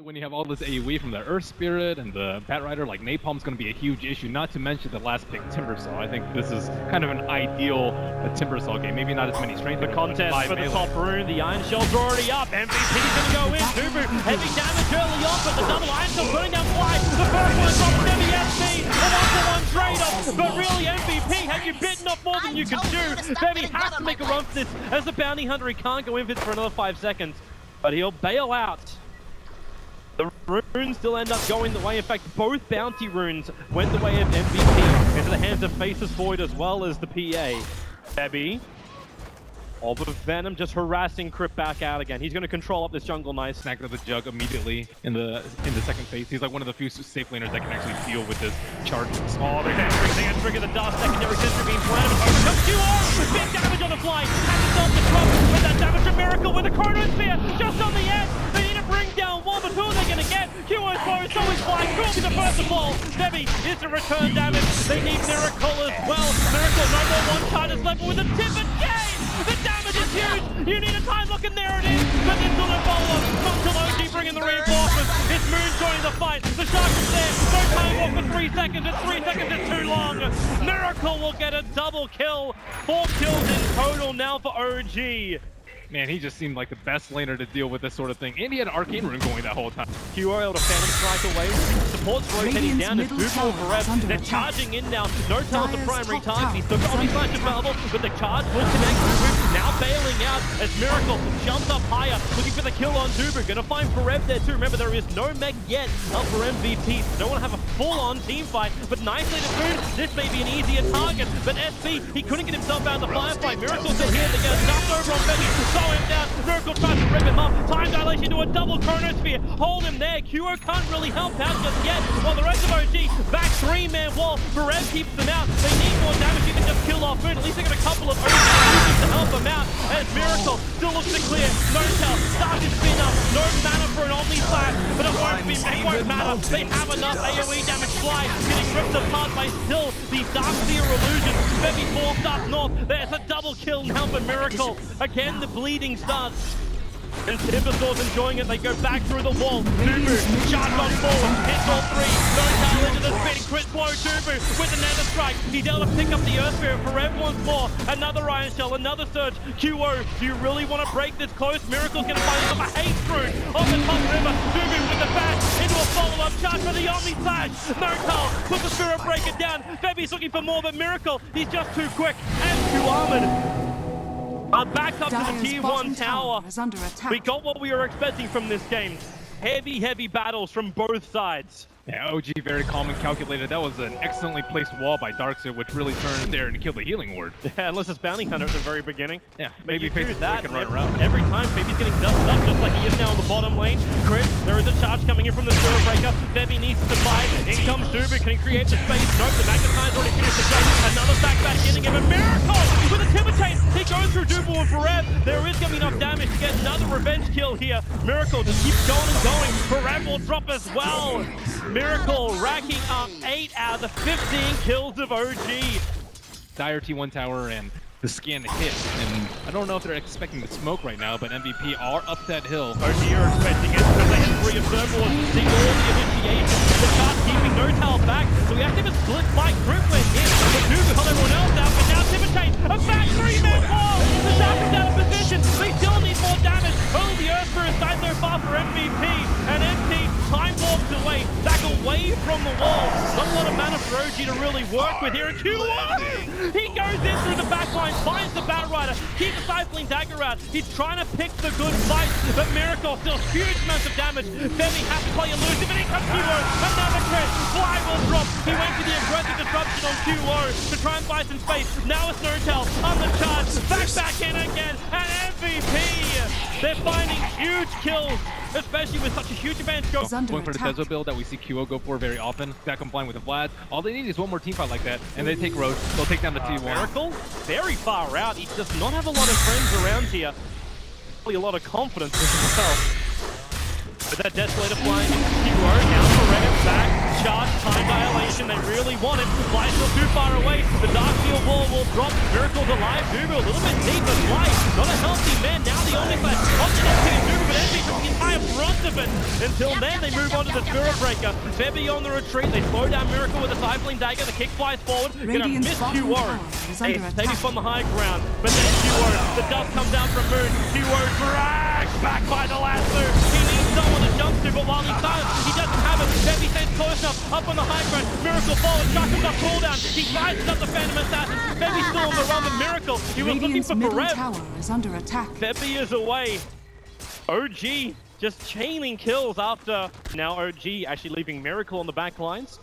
When you have all this AoE from the Earth Spirit and the Bat Rider, like Napalm's going to be a huge issue, not to mention the last pick, Timbersaw. I think this is kind of an ideal Timbersaw game. Maybe not as many strength. The contest for the top rune, the Iron Shell's already up. MVP's going to go in. Tubu, heavy damage early on, but the double Iron Shell putting down Fly. The first one drops heavy SP. A one-to-one trade-off. But really, MVP, have you bitten off more than you can do? Bevy has to make a run for this. As the bounty hunter, he can't go in for another 5 seconds. But he'll bail out. The runes still end up going the way. In fact, both bounty runes went the way of MVP into the hands of Faces Void as well as the PA. Bebby. All but Venom just harassing Crypt back out again. He's going to control up this jungle nice. Snagged the jug immediately in the second phase. He's like one of the few safe laners that can actually deal with this charge. Oh, there's Entry, trigger the dust. Secondary sentry being planted. Overcomes QR! Big damage on the fly. Has to stop the drop with that damage from Miracle with the Chronosphere just on the edge. They need to bring down one, but who are they going to get? QR's low, so is Fly. Cool be the first of all. Debbie is the return damage. They need Miracle as well. Miracle, no more one charges left with a tip and game! The damage is huge! You need a time look and there it is! But it's not a follow-up! Not till OG bringing the reinforcements! It's Moon joining the fight! The Shark is there! No time walk for 3 seconds! It's 3 seconds is too long! Miracle will get a double kill! 4 kills in total now for OG! Man, he just seemed like the best laner to deal with this sort of thing. And he had an Arcane Rune going that whole time. QR able to Phantom Strike away. Support's rotating down as Google Forever. They're charging in now. No tell the primary target. He's still got Omni-Slash available, but the charge will connect. Dubu now bailing out as Miracle jumps up higher, looking for the kill on Dubu. Gonna find Forever there too. Remember, there is no mech yet up for MVP. So don't want to have a full-on team fight, but nicely to Moon. This may be an easier target, but SB, he couldn't get himself out of the firefight. Miracle's still here. They get enough over on Betty. Him down. Miracle tries to rip him up. Time dilation to a double Chronosphere. Hold him there. QO can't really help out just yet. While the rest of OG back 3-man wall. Berev keeps them out. They need more damage. You can just kill off Moon. At least they got a couple of OG to help them out. As Miracle still looks to clear. No tell. Starts his spin up. No mana for an Omni-Slash. But it won't matter. They have enough AoE damage. Fly getting ripped apart by still the Darkseer illusion. Bevy falls up north. There's a double kill now for Miracle. Again, the bleeding starts. And Timbersaw's enjoying it. They go back through the wall. Dubu, charge on forward. Hits all 3. No tail into the spin. Crit blow Dubu with another strike. He's able to pick up the Earth Spirit for once more. Another Iron Shell, another surge. QO, do you really want to break this close? Miracle's going to find himself a haste rune on the top river. Dubu with the bash into a follow-up charge for the Omni-Slash. No tail, put the Spirit Breaker down. Bebby's looking for more, but Miracle, he's just too quick and too armored. Back up to the tier 1 tower. We got what we were expecting from this game. Heavy battles from both sides. Yeah, OG very calm and calculated. That was an excellently placed wall by Darkseer, which really turned there and killed the healing ward. Yeah, unless it's Bounty Hunter at the very beginning. Yeah, maybe Faces that can run around. Every time, Baby's getting dusted up just like he is now in the bottom lane. Crit, there is a charge coming in from the Spirit Breaker. Bevy needs to survive. In comes Dubu. Can he create the space? Nope, the Magnetine's already finished the job. Another back getting him a miracle with a Timberchain. He goes through Dubu and Forev. There is going to be enough damage to get another revenge kill here. Miracle just keeps going and going. Forev will drop as well. Miracle racking up 8 out of the 15 kills of OG. Dire T1 tower and the scan hit, and I don't know if they're expecting the smoke right now, but MVP are up that hill. OG are expecting it because they had 3 observer wars to see all the initiation. The card keeping no tail back, so we actually have a split fight. Group went in, but Dubu held everyone else out, but now Timberchain, a back 3-man wall! The Shark is out of position, they still need more damage. Only the Earth Spirit side so far for MVP, and MT time walks away, back away from the wall. Not a lot of mana for OG to really work with here, and Q1! He goes in through the back line, finds the Bat Rider, keeps the Cycling Dagger out. He's trying to pick the good fight, but Miracle still huge amounts of damage. Femi has to play elusive, and he comes QO. Another crit. Fly will drop. He went for the aggressive disruption on QO to try and buy some space. Now it's Snowtail on the charge. Back in again, and MVP. They're finding huge kills, especially with such a huge advantage. Going for the Tezo build that we see QO go for very often. Back complying with the Vlad. All they need is one more team fight like that, and they take Roach. They'll take down the T1. Miracle, very far out. He does not have a lot of friends around here. Really a lot of confidence as well. But that Desolator flying into QO, now Forever back. charge, time dilation, they really want it. Fly still too far away. The Dark Field Wall will drop. Miracle's alive. Dubu a little bit deep, but Fly, not a healthy man. Now the only flash option is to Dubu, but Envy took the entire brunt of it. Until then, they move on to the Spirit Breaker. Febby on the retreat. They slow down Miracle with a Cycling Dagger. The kick flies forward. Gonna miss QO. Ace taking from the high ground, but then QO. The dust comes out from Moon. QO dragged back by the lasso. He needs someone to jump to, but while he's silent, he doesn't have it. Febby stays close enough. Up on the high ground. Miracle forward. Chuck him up cooldown. He rises up the Phantom Assassin. Febby's still on the run with Miracle. He was looking for Forever. Tower is under attack. Febby is away. OG just chaining kills after now OG actually leaving Miracle on the back lines.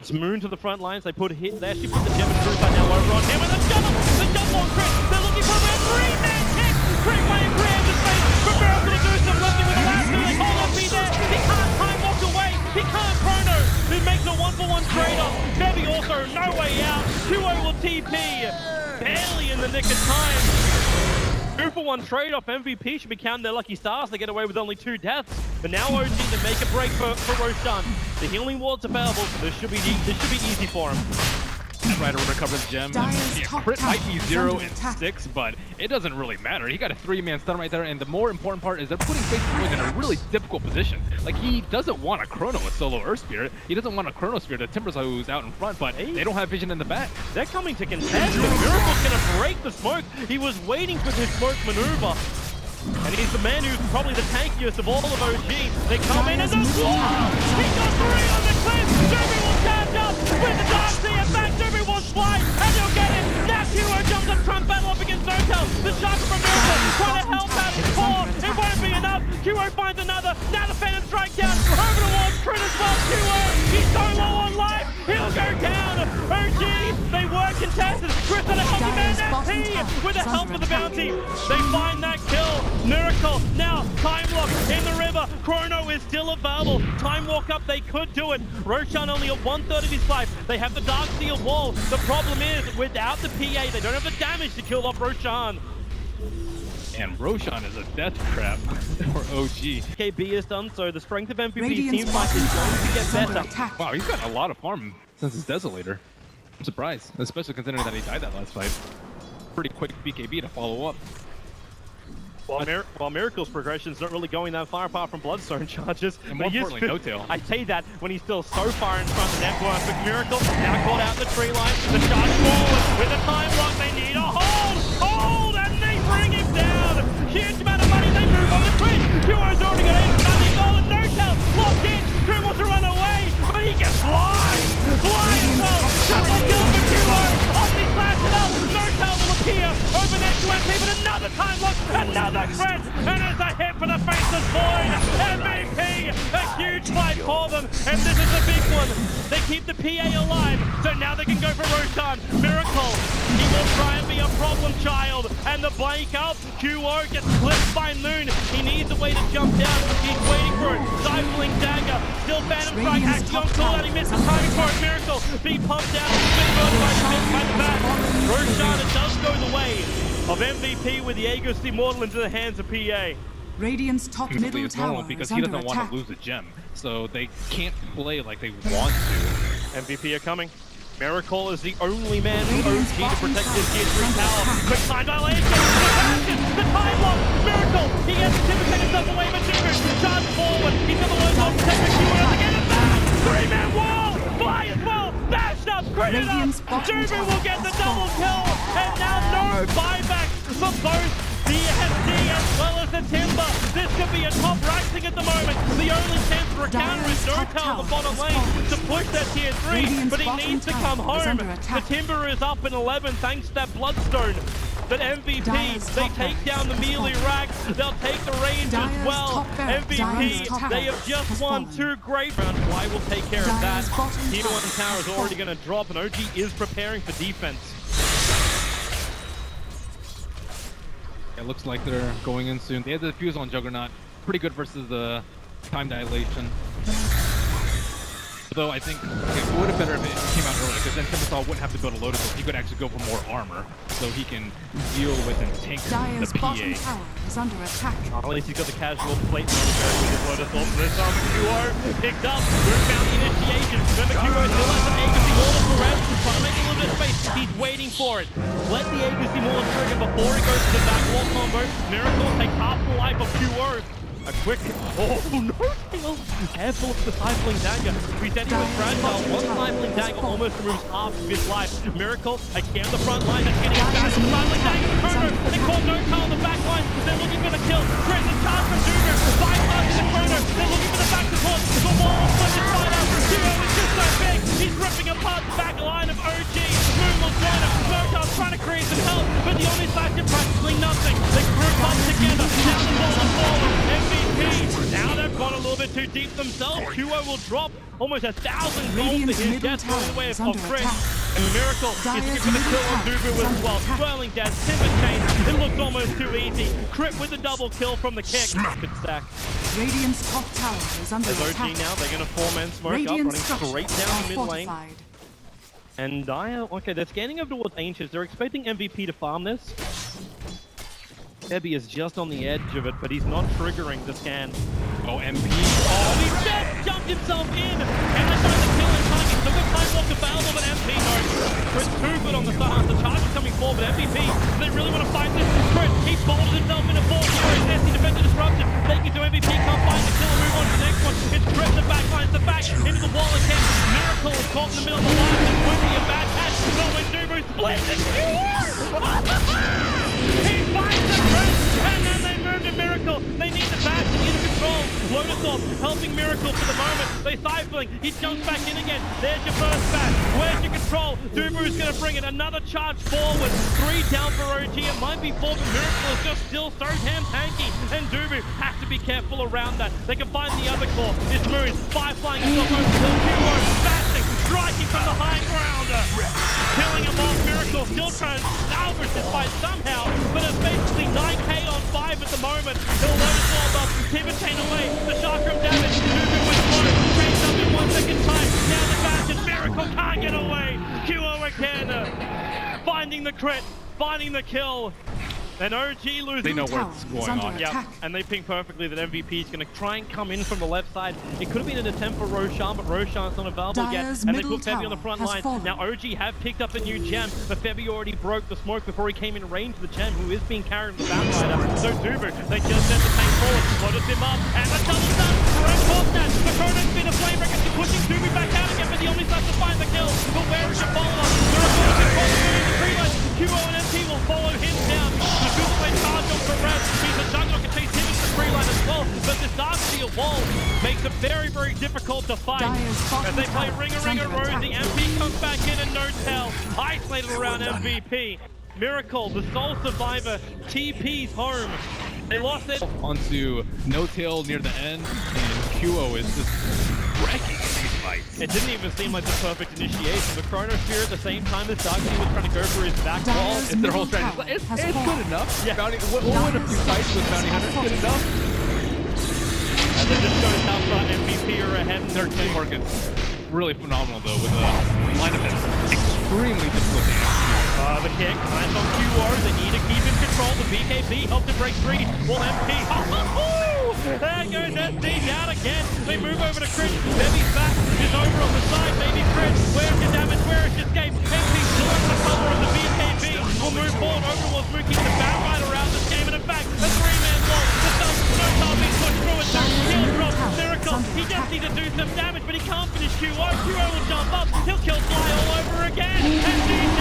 It's Moon to the front lines. They put a hit. They actually put the Gem and Suicide now over on him. And the jump on Crit. They're looking for a three-man kick. Crit by Graham to space for Miracle to do some lifting with the last two. They hold on be there. He can't time walk away. He can't chrono. Who makes a one-for-one trade-off. Febby also no way out. 2-0 will TP. Barely in the nick of time. 2-for-1 trade-off. MVP should be counting their lucky stars. They get away with only 2 deaths. But now OG to make a break for Roshan. The healing ward's available, so this should be easy for him. Rider would recover the gem. Crit might be 0 and 6, but it doesn't really matter. He got a 3-man stun right there, and the more important part is they're putting Face in a really difficult position. Like, he doesn't want to chrono a solo Earth Spirit. He doesn't want to chrono Spirit a Timbersaw who's out in front, but they don't have vision in the back. They're coming to contest. Miracle's going to break the smoke. He was waiting for this smoke maneuver. And he's the man who's probably the tankiest of all of OG. They come in and the wall! He got 3 on the cliff! Derby will charge up with the Dark Sea and back. Derby will fly and he'll get it! Now QO jumps up, Trump battle up against Zotel. The shot from Miracle trying to help out his core. It won't be enough. QO finds another. Now the Phantom strike down. Over the wall, Crit as well. QO, he's so low on life. He'll go down. OG, they were contested. Chris on a healthy man. FP with the help of the bounty. They find that kill. Miracle now, time lock in the river. Chrono is still available. Time walk up, they could do it. Roshan only at 1/3 of his life. They have the Dark Steel Wall. The problem is, without the PA, they don't have the damage to kill off Roshan. And Roshan is a death trap for OG. KB is done, so the strength of MVP seems like it's going to get better. Wow, he's got a lot of farm since his Desolator. I'm surprised, especially considering that he died that last fight. Pretty quick BKB to follow up. While Miracle's progression's not really going that far apart from Bloodstone charges. And more importantly, no tail. I say that when he's still so far in front of Network, but Miracle now caught out the tree line. The charge forward with a time lock. They need a hold, and they bring him down. Huge amount of money. They move on the tree. QO's already got $8,000. No tail, locked in. Dribble to run away, but he gets flying. Flying well. Triple kill for QO. Omni flash it up. No tail will appear over next to MP, but another time lock. Another crit, and it's a hit for the faceless void. MVP, a huge fight for them, and this is a big one. They keep the PA alive, so now they can go for Roshan. Miracle, he will try and be a problem child, and the blank up. QO gets clipped by Moon. He needs a way to jump down. He's waiting for it. Cycling dagger, still Phantom strike, actually on cooldown. He misses timing for it. Miracle, be pumped down, spin by the back. Roshan, it does go the way of MVP with the Aegis Immortal into the hands of PA. Radiant's top middle tower because is he under doesn't attack. want to lose a gem, so they can't play like they want to. MVP are coming. Miracle is the only man who OG to protect his tier 3 tower. Quick time dilation. The time lock. Miracle. He gets the Timber taking himself away, but Timber charge forward. He's got the low ball to take QO to get it back. 3-man wall. Fly as well. Bashed up. Crit it up. Timber will get the double kill. And now no buyback for both the SD as well as the Timber. This could be a top rising at the moment. The only chance for a counter is Zotel on the bottom lane to push that tier 3, but he needs to come home. The Timber is up in 11 thanks to that Bloodstone. But MVP, they take down the melee racks, they'll take the range as well. MVP, they have just won 2 great rounds. Fly will take care of that. Tier 1 tower is already going to drop, and OG is preparing for defense. It looks like they're going in soon. They had the fuse on Juggernaut. Pretty good versus the time dilation. Though I think it would have better if it came out early, because then Timothy wouldn't have to build a Lotus, so he could actually go for more armor, so he can deal with and tank Dyer's the PA. bottom tower is under attack. At least he's got the casual plate with his Lotus Orb. This time QO picked up. Boom found the initiation. Remember QO still has an Agency Maul for Red. He's trying to make a little bit of space. He's waiting for it. Let the Agency Maul trigger before he goes to the back wall combo. Miracle takes half the life of QO. A quick, oh no, tail! Careful of the Stifling Dagger. We said he was fragile. One Stifling Dagger almost removes half of his life. Miracle, again the front line, that's getting back. Stifling Dagger, Chrono, they caught no tail on the back line. They're looking for the kill. Chris is charged from Duger. Bypassing the Chrono. They're looking for the back support. The wall is right out. Duo is just so big. He's ripping apart the back line of OG. Moon will join him. Motor's trying to create some help, but the only side did practically nothing. They group up together. Now the ball is falling. Now they've gone a little bit too deep themselves. QO will drop almost 1,000 gold for his death all the way of Chris. And Miracle is looking for the kill on Dubu as well. Swirling Death, Timber Chain. It looks almost too easy. Crit with the double kill from the kick. Good stack. Radiant's top tower is under There's attack. OG now. They're going to 4-man smoke Radiant's up, running straight down the mid lane. fortified. And Dyer, okay, they're scanning over towards Ancients. They're expecting MVP to farm this. Ebby is just on the edge of it, but he's not triggering the scan. Oh, MP. Oh, he just jumped himself in! And they're trying to kill him time. He's still got time walk available, but MP knows. Chris too good on the side. The charge is coming forward, but MVP, they really want to fight this. Chris, he bolted himself in a 4-0. Nasty defender disruption. Taking to MVP, can't find the kill and move on to the next one. It's Chris, the back line, the back into the wall again. Miracle is caught in the middle of the line. This would be a bad catch. No, when Dubu splits it. He finds the Chris, and then they move to Miracle. They need the back in control. Lotus Orb helping Miracle for the moment. They siphoning. He jumps back in again. There's your first back. Where's your control? Dubu's going to bring it. Another charge forward. 3 down for OG. It might be 4, but Miracle is just still so damn tanky. And Dubu has to be careful around that. They can find the other core. It's Moon. Flying himself over to QO. Bashing. Striking from the high ground. Killing him off. Miracle still trying to salvage this fight somehow. But it's basically 9k on 5 at the moment. He'll Lotus Orb up. Pivot chain away. The chakram damage. Dubu with one. Chains up in 1 second time. Now the bash and Miracle can't get away. QO again. Finding the crit. Finding the kill. And OG loses. They know what's going on. Yeah, and they ping perfectly that MVP is going to try and come in from the left side. It could have been an attempt for Roshan, but Roshan's not available yet. And they put Febby on the front line. Fallen. Now OG have picked up a new gem, but Febby already broke the smoke before he came in range of the gem, who is being carried with the Batrider. So Dubu, they just sent the tank forward, loaded him up, and the double stun. Correct off that. The Chrono's been a flame breaker, pushing Dubu back out again, but the only side to find the kill. But where is your follow-up? They're going to control the tree line. QO and MP will follow him down. The Google play charge on for Red. Means the Juggernaut can chase him into the tree line as well. But this Dark Steel wall makes it very, very difficult to fight. As they play Ringa Rosie, MP comes back in and no tell. Isolated around MVP. Miracle, the sole survivor, TP's home. They lost it. Onto No Tail near the end, and QO is just wrecking these fights. It didn't even seem like the perfect initiation. The Chronosphere at the same time as Dark Steel was trying to go for his back wall. It's their whole strategy. It's good enough. Yeah. We'll win a few fights with Bounty Hunter. Good enough. And then just shows how far MVP are ahead. Their teamwork is really phenomenal, though, with a lineup that's extremely difficult to execute. The kick, lands on QO, they need to keep in control. The BKB helped to break free. Well, MP, there goes SD down again. They move over to Chris. Baby's back is over on the side. Baby Chris, where's your damage? Where is your escape? MP still on the cover of the BKB. Will move forward over towards Mookie. The back right around this game. And in fact, a 3-man wall. The Sun, no time being pushed through it. Kill drop, Miracle. He just needs to do some damage, but he can't finish QO. QO will jump up. He'll kill Fly all over again. And GG.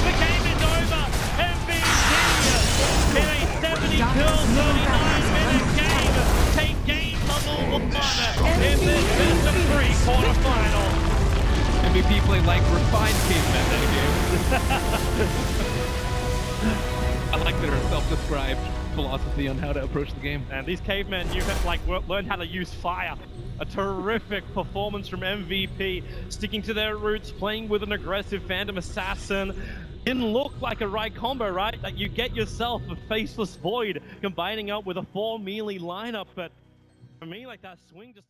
The game is over. MVP in a 70-kill, 39-minute game. Take game level 1 in this best of 3 quarterfinal. MVP played like refined cavemen that game. I like their self-described philosophy on how to approach the game. And these cavemen, you have like learned how to use fire. A terrific performance from MVP, sticking to their roots, playing with an aggressive Phantom Assassin. Didn't look like a right combo, right? That you get yourself a Faceless Void, combining up with a 4 melee lineup, but for me, like that swing just...